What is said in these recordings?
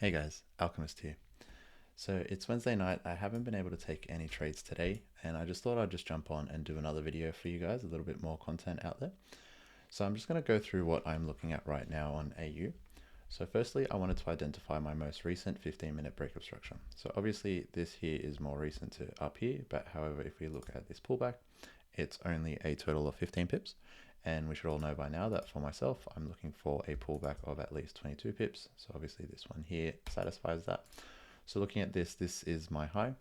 Hey guys, Alchemist here. So it's Wednesday night. I haven't been able to take any trades today, and I just thought I'd just jump on and do another video for you guys, a little bit more content out there. So I'm just going to go through what I'm looking at right now on AU. So firstly, I wanted to identify my most recent 15-minute breakup structure. So obviously this here is more recent to up here, but however, if we look at this pullback, it's only a total of 15 pips. And we should all know by now that for myself, I'm looking for a pullback of at least 22 pips. So obviously this one here satisfies that. So looking at this, this is my high.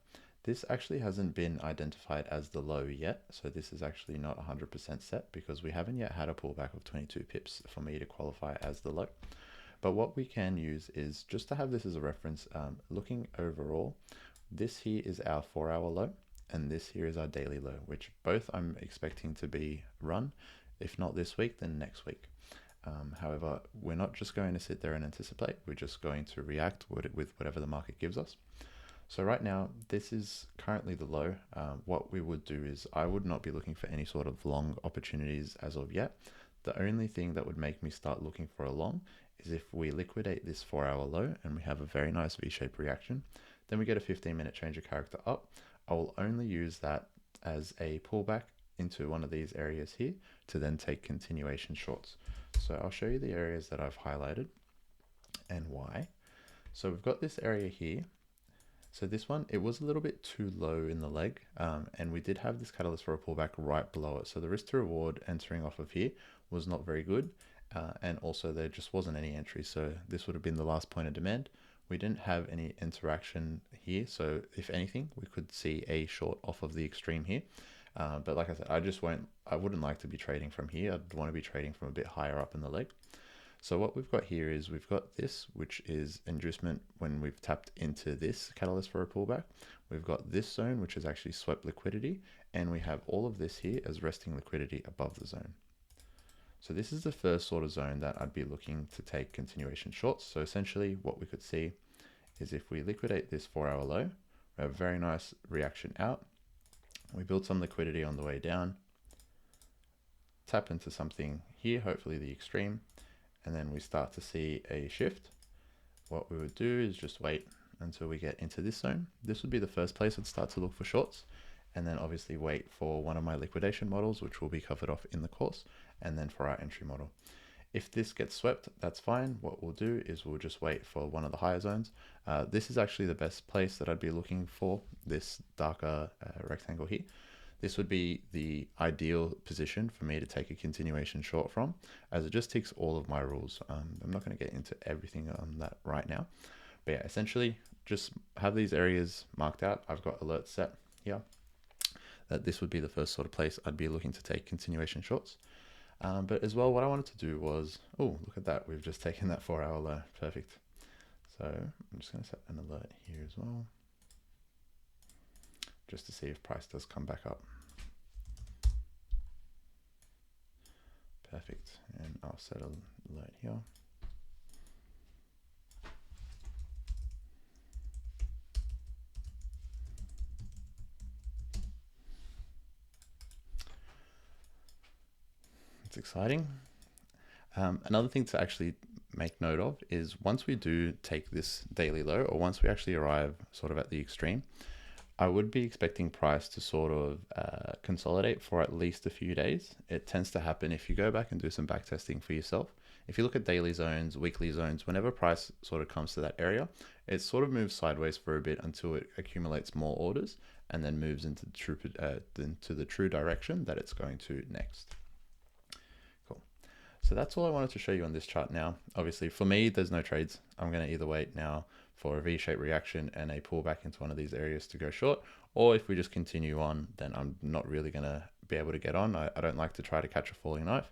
This actually hasn't been identified as the low yet. So this is actually not 100% set because we haven't yet had a pullback of 22 pips for me to qualify as the low. But what we can use is just to have this as a reference, looking overall, this here is our 4-hour low and this here is our daily low, which both I'm expecting to be run. If not this week, then next week. However, we're not just going to sit there and anticipate. We're just going to react with whatever the market gives us. So right now, this is currently the low. What we would do is I would not be looking for any sort of long opportunities as of yet. The only thing that would make me start looking for a long is if we liquidate this 4-hour low and we have a very nice V-shaped reaction, then we get a 15-minute change of character up. I will only use that as a pullback into one of these areas here to then take continuation shorts. So I'll show you the areas that I've highlighted and why. So we've got this area here. So this one, it was a little bit too low in the leg, and we did have this catalyst for a pullback right below it. So the risk to reward entering off of here was not very good, and also there just wasn't any entry. So this would have been the last point of demand. We didn't have any interaction here, so if anything, we could see a short off of the extreme here. But like I said, I wouldn't like to be trading from here. I'd want to be trading from a bit higher up in the leg. So what we've got here is we've got this, which is inducement when we've tapped into this catalyst for a pullback. We've got this zone, which is actually swept liquidity, and we have all of this here as resting liquidity above the zone. So this is the first sort of zone that I'd be looking to take continuation shorts. So essentially what we could see is if we liquidate this 4-hour low, we have a very nice reaction out. We build some liquidity on the way down, tap into something here, hopefully the extreme, and then we start to see a shift. What we would do is just wait until we get into this zone. This would be the first place I'd start to look for shorts, and then obviously wait for one of my liquidation models, which will be covered off in the course, and then for our entry model. If this gets swept, that's fine. What we'll do is we'll just wait for one of the higher zones. This is actually the best place that I'd be looking for, this darker rectangle here. This would be the ideal position for me to take a continuation short from, as it just ticks all of my rules. I'm not going to get into everything on that right now. But yeah, essentially just have these areas marked out. I've got alerts set here that this would be the first sort of place I'd be looking to take continuation shorts. But as well, what I wanted to do was, oh, look at that. We've just taken that 4-hour low. Perfect. So I'm just going to set an alert here as well, just to see if price does come back up. Perfect. And I'll set an alert here. It's exciting. Another thing to actually make note of is once we do take this daily low, or once we actually arrive sort of at the extreme, I would be expecting price to sort of consolidate for at least a few days. It tends to happen if you go back and do some back testing for yourself. If you look at daily zones, weekly zones, whenever price sort of comes to that area, it sort of moves sideways for a bit until it accumulates more orders and then moves into the true direction that it's going to next. So that's all I wanted to show you on this chart now. Obviously for me, there's no trades. I'm going to either wait now for a V-shaped reaction and a pullback into one of these areas to go short, or if we just continue on, then I'm not really going to be able to get on. I don't like to try to catch a falling knife.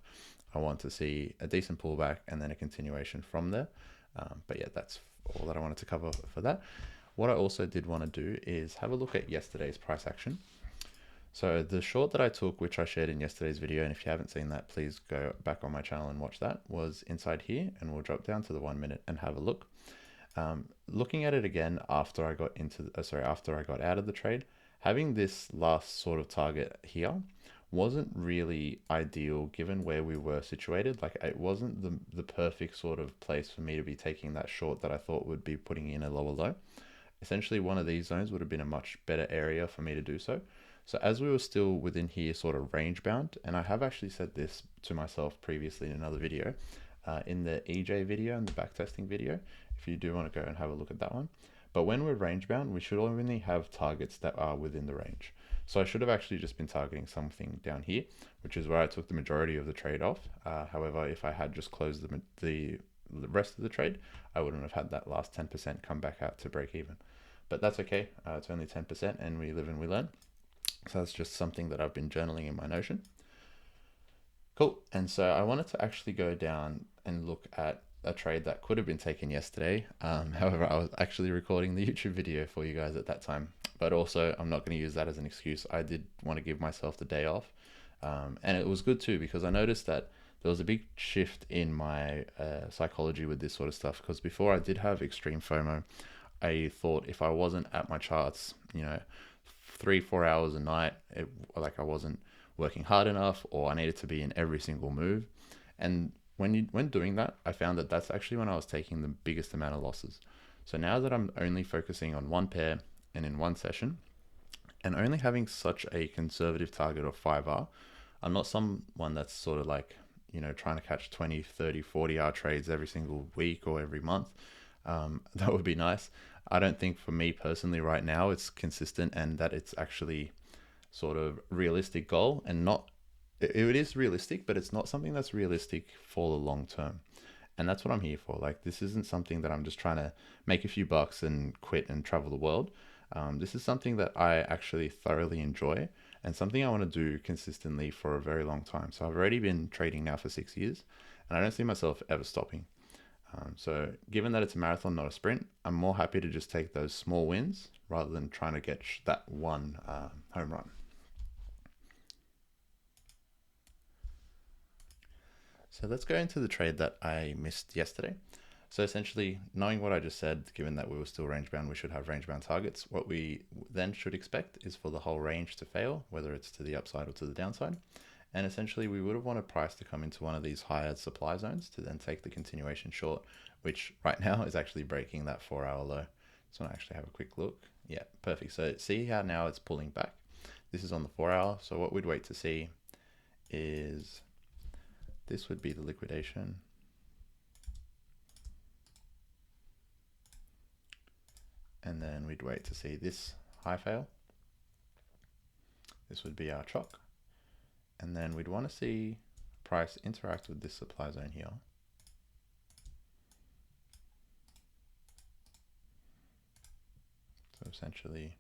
I want to see a decent pullback and then a continuation from there. But yeah, that's all that I wanted to cover for that. What I also did want to do is have a look at yesterday's price action. So the short that I took, which I shared in yesterday's video, and if you haven't seen that, please go back on my channel and watch that, was inside here, and we'll drop down to the 1 minute and have a look. Looking at it again after I got out of the trade, having this last sort of target here wasn't really ideal given where we were situated. Like it wasn't the perfect sort of place for me to be taking that short that I thought would be putting in a lower low. Essentially, one of these zones would have been a much better area for me to do so. So as we were still within here, sort of range bound, and I have actually said this to myself previously in another video, in the EJ video and the backtesting video, if you do want to go and have a look at that one. But when we're range bound, we should only have targets that are within the range. So I should have actually just been targeting something down here, which is where I took the majority of the trade off. However, if I had just closed the rest of the trade, I wouldn't have had that last 10% come back out to break even. But that's okay. It's only 10% and we live and we learn. So that's just something that I've been journaling in my Notion. Cool. And so I wanted to actually go down and look at a trade that could have been taken yesterday. However, I was actually recording the YouTube video for you guys at that time. But also, I'm not going to use that as an excuse. I did want to give myself the day off. And it was good too, because I noticed that there was a big shift in my psychology with this sort of stuff. Because before I did have extreme FOMO, I thought if I wasn't at my charts, 3-4 hours a night, like I wasn't working hard enough, or I needed to be in every single move. And when doing that, I found that that's actually when I was taking the biggest amount of losses. So now that I'm only focusing on one pair and in one session, and only having such a conservative target of 5R, I'm not someone that's sort of like, trying to catch 20, 30, 40-hour trades every single week or every month. That would be nice. I don't think for me personally right now it's consistent, and that it's actually sort of realistic goal, and not, it is realistic, but it's not something that's realistic for the long term. And that's what I'm here for. Like, this isn't something that I'm just trying to make a few bucks and quit and travel the world. This is something that I actually thoroughly enjoy, and something I want to do consistently for a very long time. So I've already been trading now for 6 years, and I don't see myself ever stopping. So given that it's a marathon, not a sprint, I'm more happy to just take those small wins rather than trying to get that one home run. So let's go into the trade that I missed yesterday. So essentially, knowing what I just said, given that we were still range bound, we should have range bound targets. What we then should expect is for the whole range to fail, whether it's to the upside or to the downside. And essentially, we would have wanted price to come into one of these higher supply zones to then take the continuation short, which right now is actually breaking that 4-hour low. So I actually have a quick look. Yeah, perfect. So see how now it's pulling back. This is on the 4-hour. So what we'd wait to see is this would be the liquidation. And then we'd wait to see this high fail. This would be our CHOCH. And then we'd want to see price interact with this supply zone here. So essentially,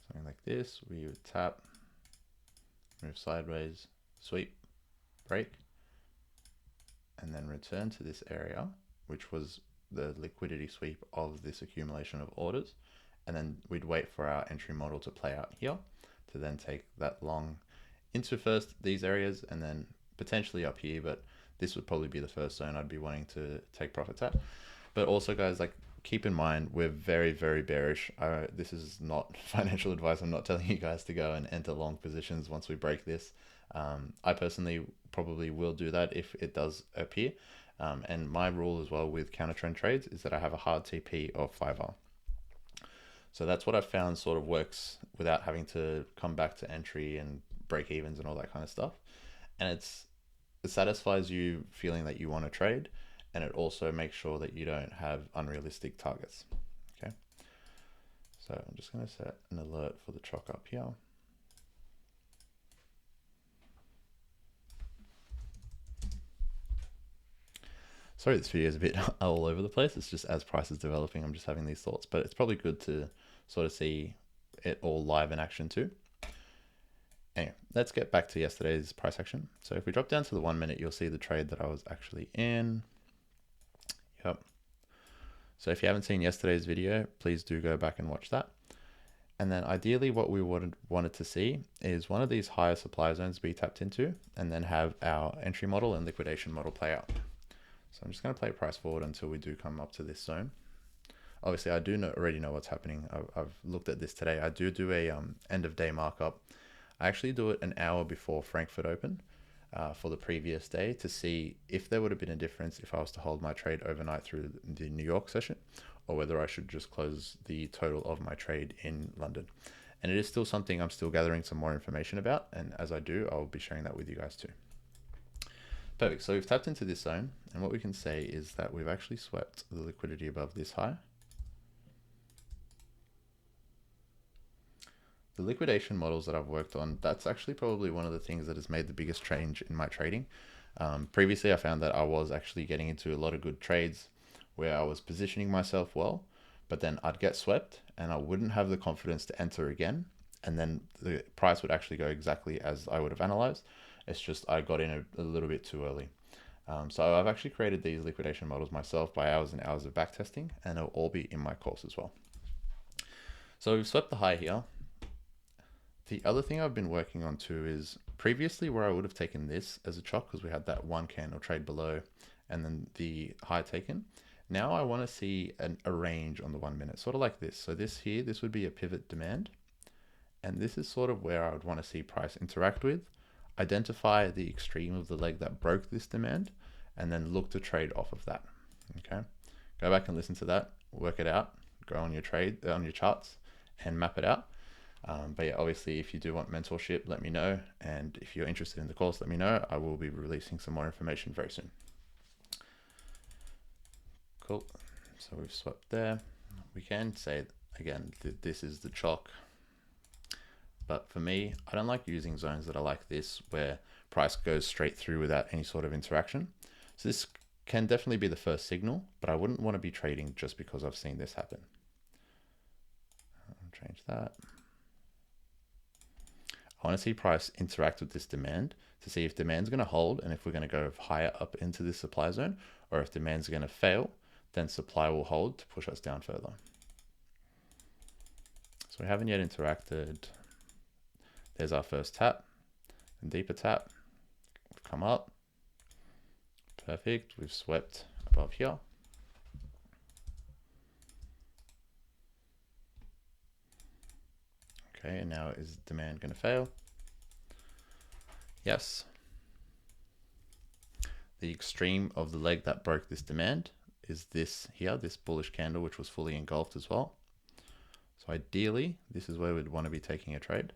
something like this, we would tap, move sideways, sweep, break, and then return to this area, which was the liquidity sweep of this accumulation of orders. And then we'd wait for our entry model to play out here to then take that long into first these areas and then potentially up here, but this would probably be the first zone I'd be wanting to take profits at. But also, guys, like, keep in mind, we're very, very bearish. This is not financial advice. I'm not telling you guys to go and enter long positions once we break this. I personally probably will do that if it does appear. And my rule as well with counter trend trades is that I have a hard TP of 5R. So that's what I found sort of works without having to come back to entry and break evens and all that kind of stuff. And it satisfies you feeling that you want to trade, and it also makes sure that you don't have unrealistic targets. Okay. So I'm just going to set an alert for the CHOCH up here. Sorry, this video is a bit all over the place. It's just as price is developing, I'm just having these thoughts, but it's probably good to sort of see it all live in action too. Anyway, let's get back to yesterday's price action. So if we drop down to the 1 minute, you'll see the trade that I was actually in. Yep. So if you haven't seen yesterday's video, please do go back and watch that. And then ideally what we wanted to see is one of these higher supply zones be tapped into, and then have our entry model and liquidation model play out. So I'm just going to play price forward until we do come up to this zone. Obviously, I do already know what's happening. I've looked at this today. I do a end of day markup. I actually do it an hour before Frankfurt Open for the previous day to see if there would have been a difference if I was to hold my trade overnight through the New York session, or whether I should just close the total of my trade in London. And it is still something I'm still gathering some more information about. And as I do, I'll be sharing that with you guys too. Perfect. So we've tapped into this zone. And what we can say is that we've actually swept the liquidity above this high. The liquidation models that I've worked on, that's actually probably one of the things that has made the biggest change in my trading. Previously, I found that I was actually getting into a lot of good trades where I was positioning myself well, but then I'd get swept and I wouldn't have the confidence to enter again. And then the price would actually go exactly as I would have analyzed. It's just I got in a little bit too early. So I've actually created these liquidation models myself by hours and hours of backtesting, and it'll all be in my course as well. So we've swept the high here. The other thing I've been working on too is previously where I would have taken this as a CHOCH because we had that one candle trade below and then the high taken. Now I want to see a range on the 1 minute, sort of like this. So this here, this would be a pivot demand. And this is sort of where I would want to see price interact with, identify the extreme of the leg that broke this demand, and then look to trade off of that. Okay, go back and listen to that, work it out, go on your trade, on your charts and map it out. But yeah, obviously if you do want mentorship, let me know. And if you're interested in the course, let me know. I will be releasing some more information very soon. Cool. So we've swept there. We can say again, this is the CHOCH. But for me, I don't like using zones that are like this, where price goes straight through without any sort of interaction. So this can definitely be the first signal, but I wouldn't want to be trading just because I've seen this happen. I'll change that. I want to see price interact with this demand to see if demand's going to hold and if we're going to go higher up into this supply zone, or if demand's going to fail, then supply will hold to push us down further. So we haven't yet interacted. There's our first tap and deeper tap. We've come up. Perfect. We've swept above here. Okay, and now is demand going to fail? Yes. The extreme of the leg that broke this demand is this here, this bullish candle, which was fully engulfed as well. So ideally, this is where we'd want to be taking a trade.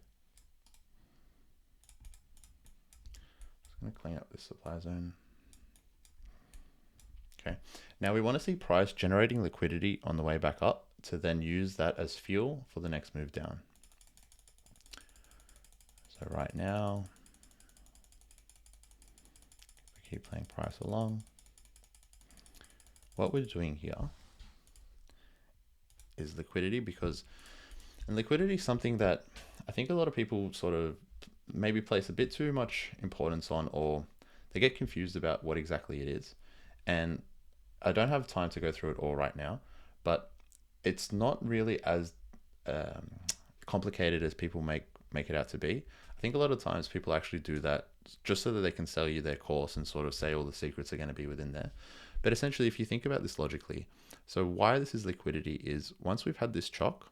Just going to clean up this supply zone. Okay, now we want to see price generating liquidity on the way back up to then use that as fuel for the next move down. So right now, we keep playing price along. What we're doing here is liquidity, because liquidity is something that I think a lot of people sort of maybe place a bit too much importance on, or they get confused about what exactly it is. And I don't have time to go through it all right now, but it's not really as complicated as people make it out to be. I think a lot of times people actually do that just so that they can sell you their course and sort of say all the secrets are going to be within there. But essentially, if you think about this logically, so why this is liquidity is once we've had this CHOCH,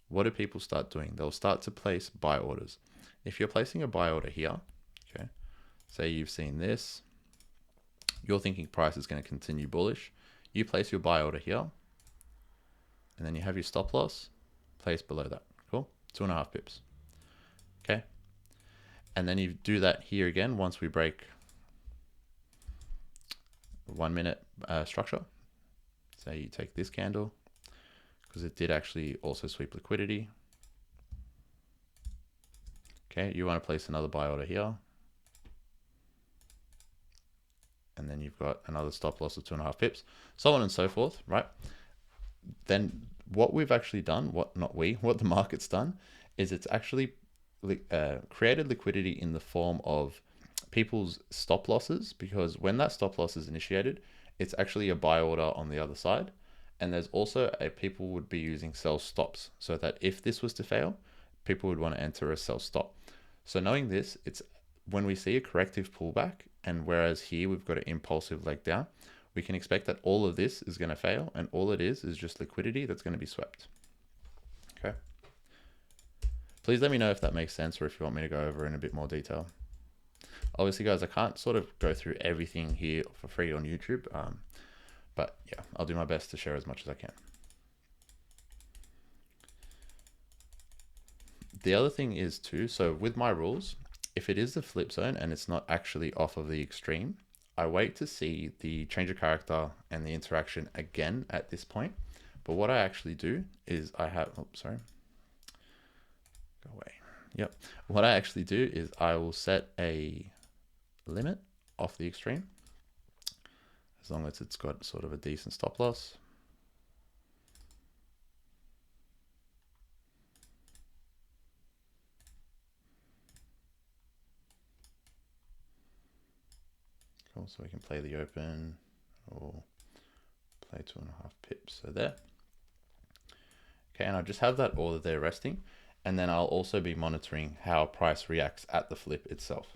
what do people start doing? They'll start to place buy orders. If you're placing a buy order here, okay, say you've seen this, you're thinking price is going to continue bullish. You place your buy order here, and then you have your stop loss placed below that. Cool, 2.5 pips. Okay, and then you do that here again once we break 1 minute structure. Say you take this candle, because it did actually also sweep liquidity. Okay, you want to place another buy order here. And then you've got another stop loss of 2.5 pips, so on and so forth, right? Then what we've actually done, what the market's done, is it's actually created liquidity in the form of people's stop losses, because when that stop loss is initiated, it's actually a buy order on the other side. And there's also people would be using sell stops, so that if this was to fail, people would want to enter a sell stop. So knowing this, it's when we see a corrective pullback, and whereas here we've got an impulsive leg down, we can expect that all of this is going to fail, and all it is just liquidity that's going to be swept. Okay. Please let me know if that makes sense, or if you want me to go over in a bit more detail. Obviously, guys, I can't sort of go through everything here for free on YouTube, but yeah, I'll do my best to share as much as I can. The other thing is too, so with my rules, if it is the flip zone and it's not actually off of the extreme, I wait to see the change of character and the interaction again at this point. But what I actually do is I have, oh, sorry, go away. Yep. What I actually do is I will set a limit off the extreme, as long as it's got sort of a decent stop loss. Cool, so we can play the open or play 2.5 pips. So there. Okay, and I just have that order there resting, and then I'll also be monitoring how price reacts at the flip itself.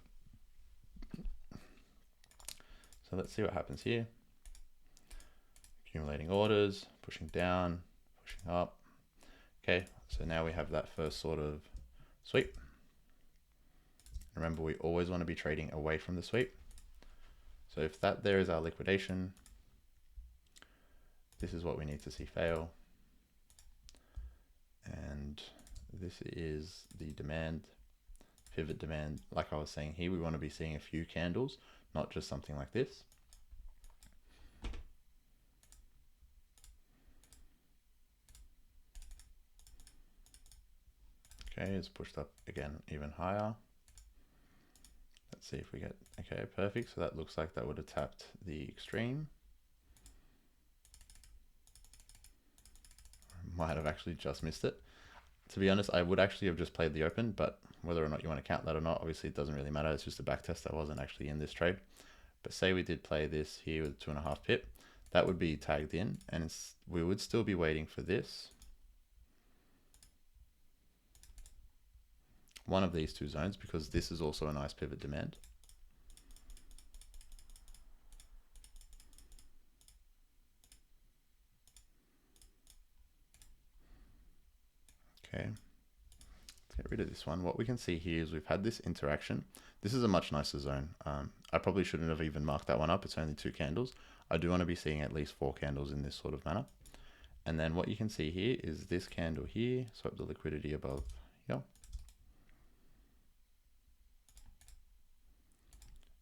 So let's see what happens here. Accumulating orders, pushing down, pushing up. Okay, so now we have that first sort of sweep. Remember, we always want to be trading away from the sweep. So if that there is our liquidation, this is what we need to see fail. And this is the demand, pivot demand. Like I was saying here, we want to be seeing a few candles, not just something like this. Okay, it's pushed up again even higher. Let's see if we get, okay, perfect. So that looks like that would have tapped the extreme. Might have actually just missed it. To be honest, I would actually have just played the open, but whether or not you want to count that or not, obviously it doesn't really matter. It's just a back test. I wasn't actually in this trade. But say we did play this here with 2.5 pip, that would be tagged in, and we would still be waiting for this. One of these two zones, because this is also a nice pivot demand. Okay, let's get rid of this one. What we can see here is we've had this interaction. This is a much nicer zone. I probably shouldn't have even marked that one up. It's only 2 candles. I do want to be seeing at least 4 candles in this sort of manner. And then what you can see here is this candle here, swept the liquidity above here.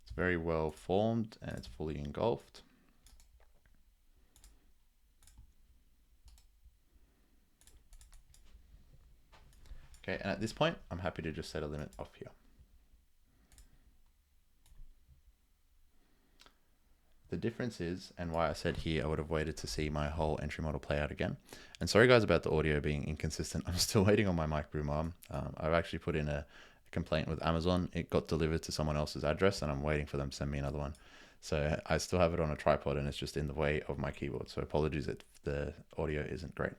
It's very well formed and it's fully engulfed. Okay, and at this point, I'm happy to just set a limit off here. The difference is, and why I said here I would have waited to see my whole entry model play out again. And sorry guys about the audio being inconsistent. I'm still waiting on my mic boom arm. I've actually put in a complaint with Amazon. It got delivered to someone else's address and I'm waiting for them to send me another one. So I still have it on a tripod and it's just in the way of my keyboard. So apologies if the audio isn't great.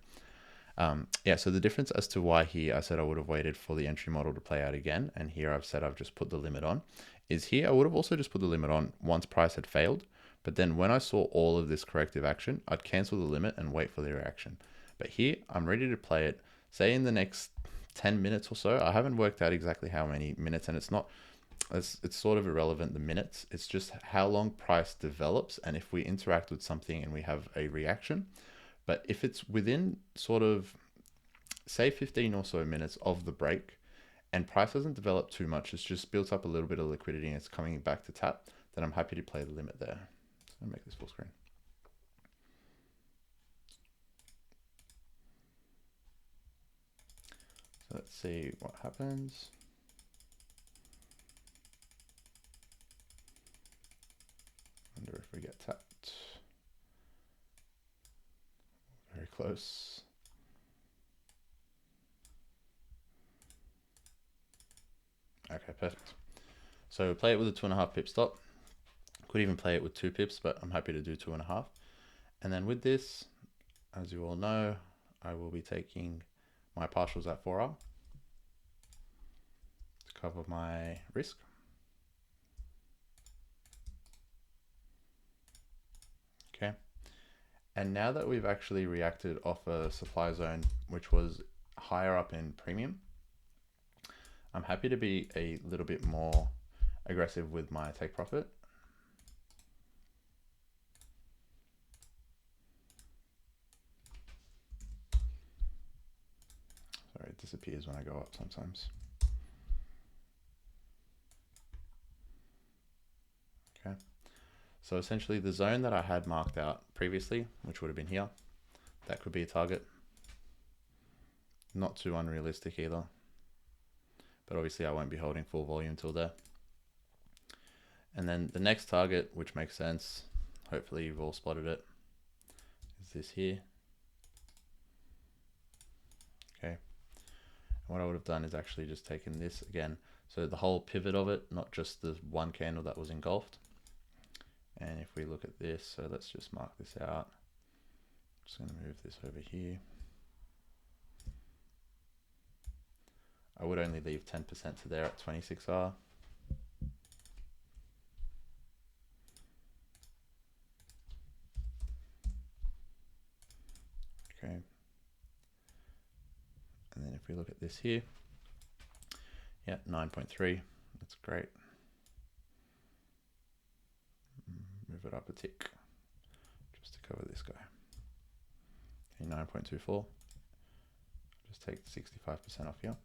Yeah, so the difference as to why here I said I would have waited for the entry model to play out again, and here I've said I've just put the limit on, is here I would have also just put the limit on once price had failed. But then when I saw all of this corrective action, I'd cancel the limit and wait for the reaction. But here, I'm ready to play it, say in the next 10 minutes or so. I haven't worked out exactly how many minutes, and it's sort of irrelevant, the minutes. It's just how long price develops, and if we interact with something and we have a reaction. But if it's within sort of, say 15 or so minutes of the break, and price doesn't develop too much, it's just built up a little bit of liquidity and it's coming back to tap, then I'm happy to play the limit there. So I'm gonna make this full screen. So let's see what happens. Wonder if we get tapped. Very close. Okay, perfect. So play it with a 2.5 pip stop. Could even play it with 2 pips, but I'm happy to do 2.5. And then with this, as you all know, I will be taking my partials at 4R to cover my risk. And now that we've actually reacted off a supply zone, which was higher up in premium, I'm happy to be a little bit more aggressive with my take profit. Sorry, it disappears when I go up sometimes. Okay. So essentially the zone that I had marked out previously, which would have been here, that could be a target. Not too unrealistic either, but obviously I won't be holding full volume till there. And then the next target, which makes sense, hopefully you've all spotted it, is this here. Okay. And what I would have done is actually just taken this again. So the whole pivot of it, not just the one candle that was engulfed. And if we look at this, so let's just mark this out. Just going to move this over here. I would only leave 10% to there at 26R. Okay. And then if we look at this here, yeah, 9.3, that's great. Move it up a tick just to cover this guy. Okay, 9.24. Just take 65% off here.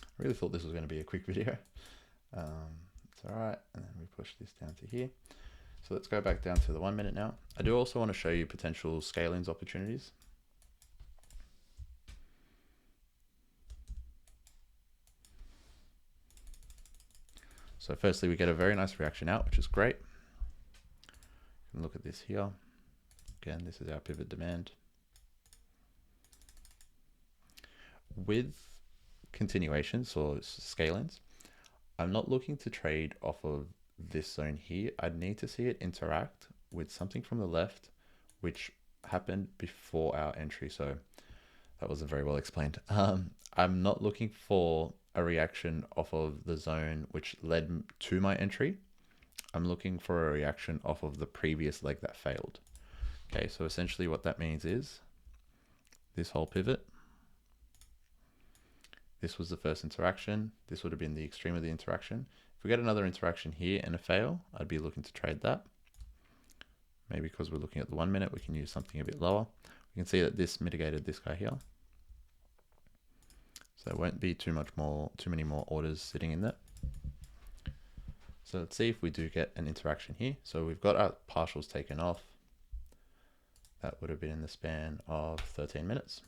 I really thought this was going to be a quick video. It's all right. And then we push this down to here. So let's go back down to the 1 minute now. I do also want to show you potential scalings opportunities. So firstly, we get a very nice reaction out, which is great. You can look at this here. Again, this is our pivot demand. With continuations or scalings, I'm not looking to trade off of this zone here. I'd need to see it interact with something from the left, which happened before our entry. So that wasn't very well explained. I'm not looking for a reaction off of the zone which led to my entry. I'm looking for a reaction off of the previous leg that failed. Okay, so essentially what that means is this whole pivot. This was the first interaction. This would have been the extreme of the interaction. If we get another interaction here and a fail, I'd be looking to trade that. Maybe because we're looking at the 1 minute, we can use something a bit lower. We can see that this mitigated this guy here. So there won't be too many more orders sitting in there. So let's see if we do get an interaction here. So we've got our partials taken off. That would have been in the span of 13 minutes.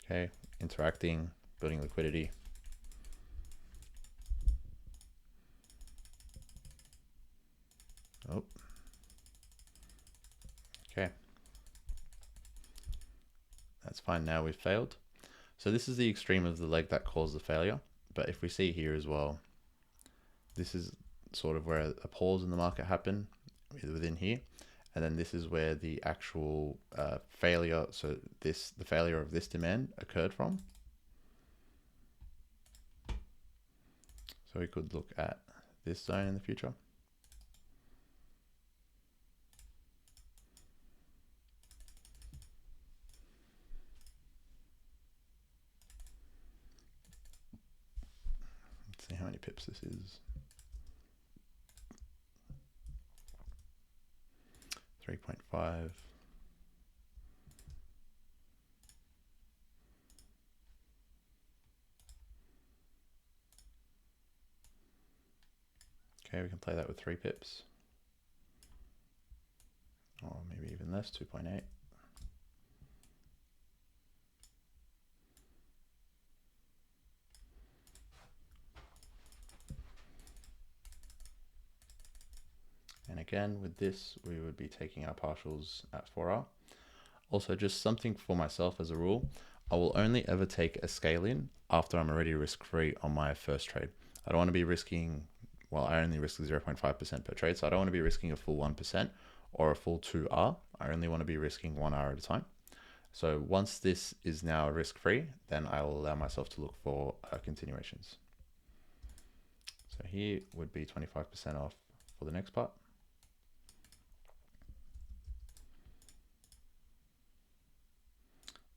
Okay, interacting, building liquidity. Oh, okay. That's fine. Now we've failed. So this is the extreme of the leg that caused the failure. But if we see here as well, this is sort of where a pause in the market happened within here. And then this is where the actual failure, so the failure of this demand occurred from. So we could look at this zone in the future. Let's see how many pips this is. 3.5. Okay, we can play that with 3 pips. Or maybe even less, 2.8. And again, with this, we would be taking our partials at 4R. Also, just something for myself as a rule, I will only ever take a scale in after I'm already risk-free on my first trade. I don't want to be risking, well, I only risk 0.5% per trade, so I don't want to be risking a full 1% or a full 2R. I only want to be risking 1R at a time. So once this is now risk-free, then I will allow myself to look for continuations. So here would be 25% off for the next part.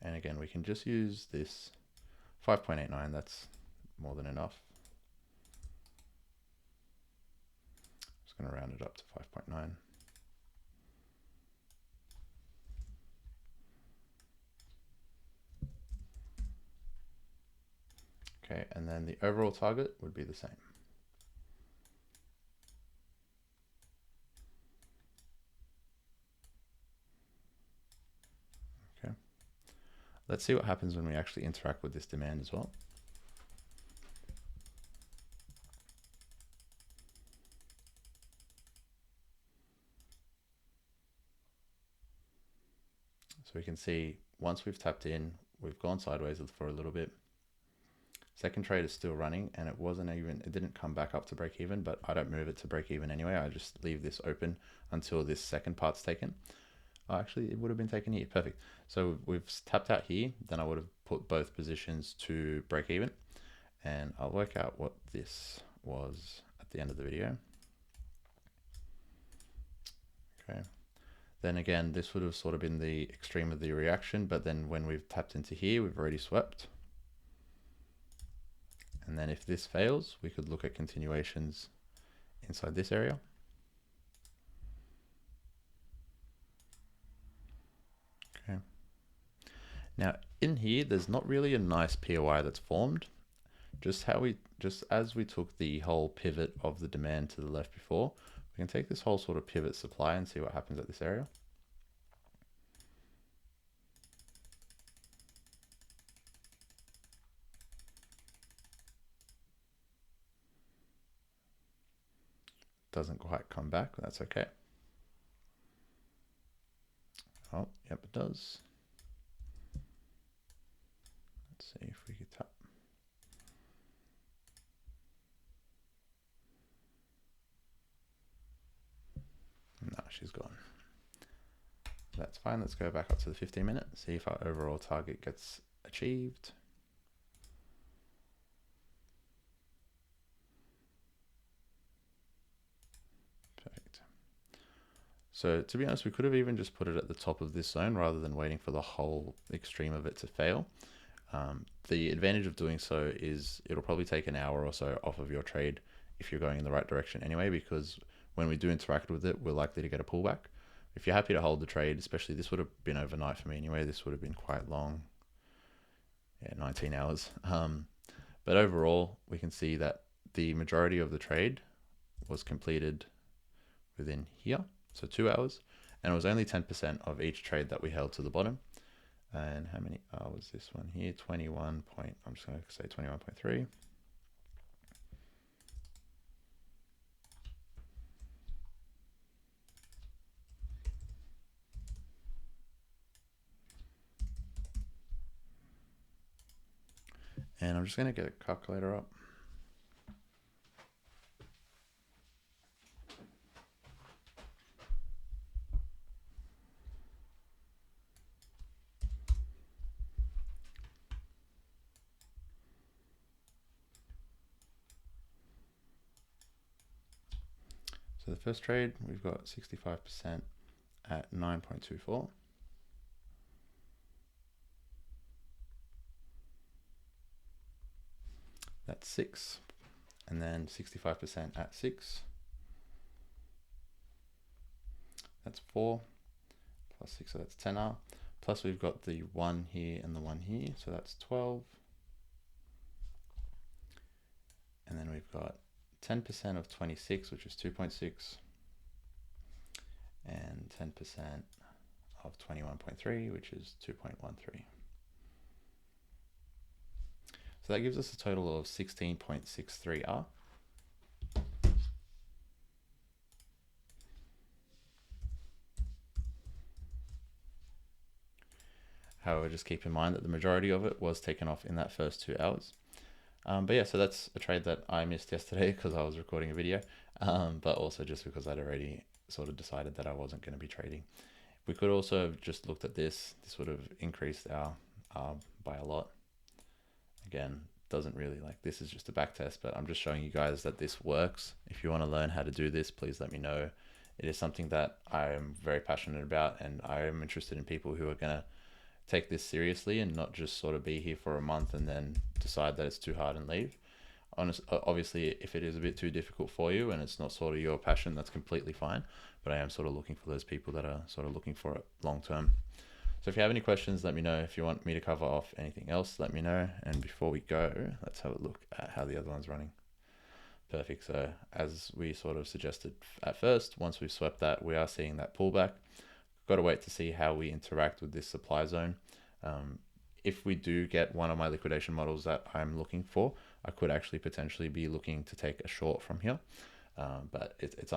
And again, we can just use this 5.89, that's more than enough. Just going to round it up to 5.9. Okay, and then the overall target would be the same. Okay, let's see what happens when we actually interact with this demand as well. So we can see once we've tapped in, we've gone sideways for a little bit. Second trade is still running, and it didn't come back up to break even, but I don't move it to break even anyway. I just leave this open until this second part's taken. Oh, actually, it would have been taken here. Perfect. So we've tapped out here, then I would have put both positions to break even, and I'll work out what this was at the end of the video. Okay. Then again, this would have sort of been the extreme of the reaction, but then when we've tapped into here, we've already swept. And then if this fails, we could look at continuations inside this area. Okay. Now in here, there's not really a nice POI that's formed. Just as we took the whole pivot of the demand to the left before, we can take this whole sort of pivot supply and see what happens at this area. Doesn't quite come back, but that's okay. Oh, yep, it does. Let's see if we could tap. No, she's gone. That's fine. Let's go back up to the 15-minute, see if our overall target gets achieved. Perfect. So to be honest, we could have even just put it at the top of this zone rather than waiting for the whole extreme of it to fail. The advantage of doing so is it'll probably take an hour or so off of your trade if you're going in the right direction anyway, because when we do interact with it, we're likely to get a pullback. If you're happy to hold the trade, especially this would have been overnight for me anyway, this would have been quite long. Yeah, 19 hours. But overall, we can see that the majority of the trade was completed within here, so 2 hours, and it was only 10% of each trade that we held to the bottom. And how many hours this one here? 21 point, I'm just going to say 21.3. And I'm just going to get a calculator up. So the first trade, we've got 65% at 9.24. That's 6. And then 65% at 6. That's 4. Plus 6, so that's 10R. Plus we've got the 1 here and the 1 here, so that's 12. And then we've got 10% of 26, which is 2.6. And 10% of 21.3, which is 2.13. So that gives us a total of 16.63R. However, just keep in mind that the majority of it was taken off in that first 2 hours. But yeah, so that's a trade that I missed yesterday because I was recording a video, but also just because I'd already sort of decided that I wasn't going to be trading. We could also have just looked at this. This would have increased our by a lot. Again, doesn't really, like, this is just a back test, but I'm just showing you guys that this works. If you want to learn how to do this, please let me know. It is something that I am very passionate about, and I am interested in people who are going to take this seriously and not just sort of be here for a month and then decide that it's too hard and leave. Obviously, if it is a bit too difficult for you and it's not sort of your passion, that's completely fine. But I am sort of looking for those people that are sort of looking for it long term. So if you have any questions, let me know. If you want me to cover off anything else, let me know. And before we go, let's have a look at how the other one's running. Perfect. So as we sort of suggested at first, once we've swept that, we are seeing that pullback. Got to wait to see how we interact with this supply zone. If we do get one of my liquidation models that I'm looking for, I could actually potentially be looking to take a short from here. But it's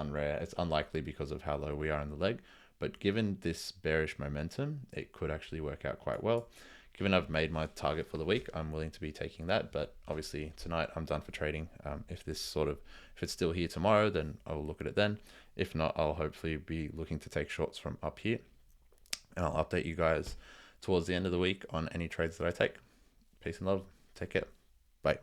unlikely because of how low we are in the leg. But given this bearish momentum, it could actually work out quite well. Given I've made my target for the week, I'm willing to be taking that. But obviously tonight I'm done for trading. If it's still here tomorrow, then I will look at it then. If not, I'll hopefully be looking to take shorts from up here. And I'll update you guys towards the end of the week on any trades that I take. Peace and love. Take care. Bye.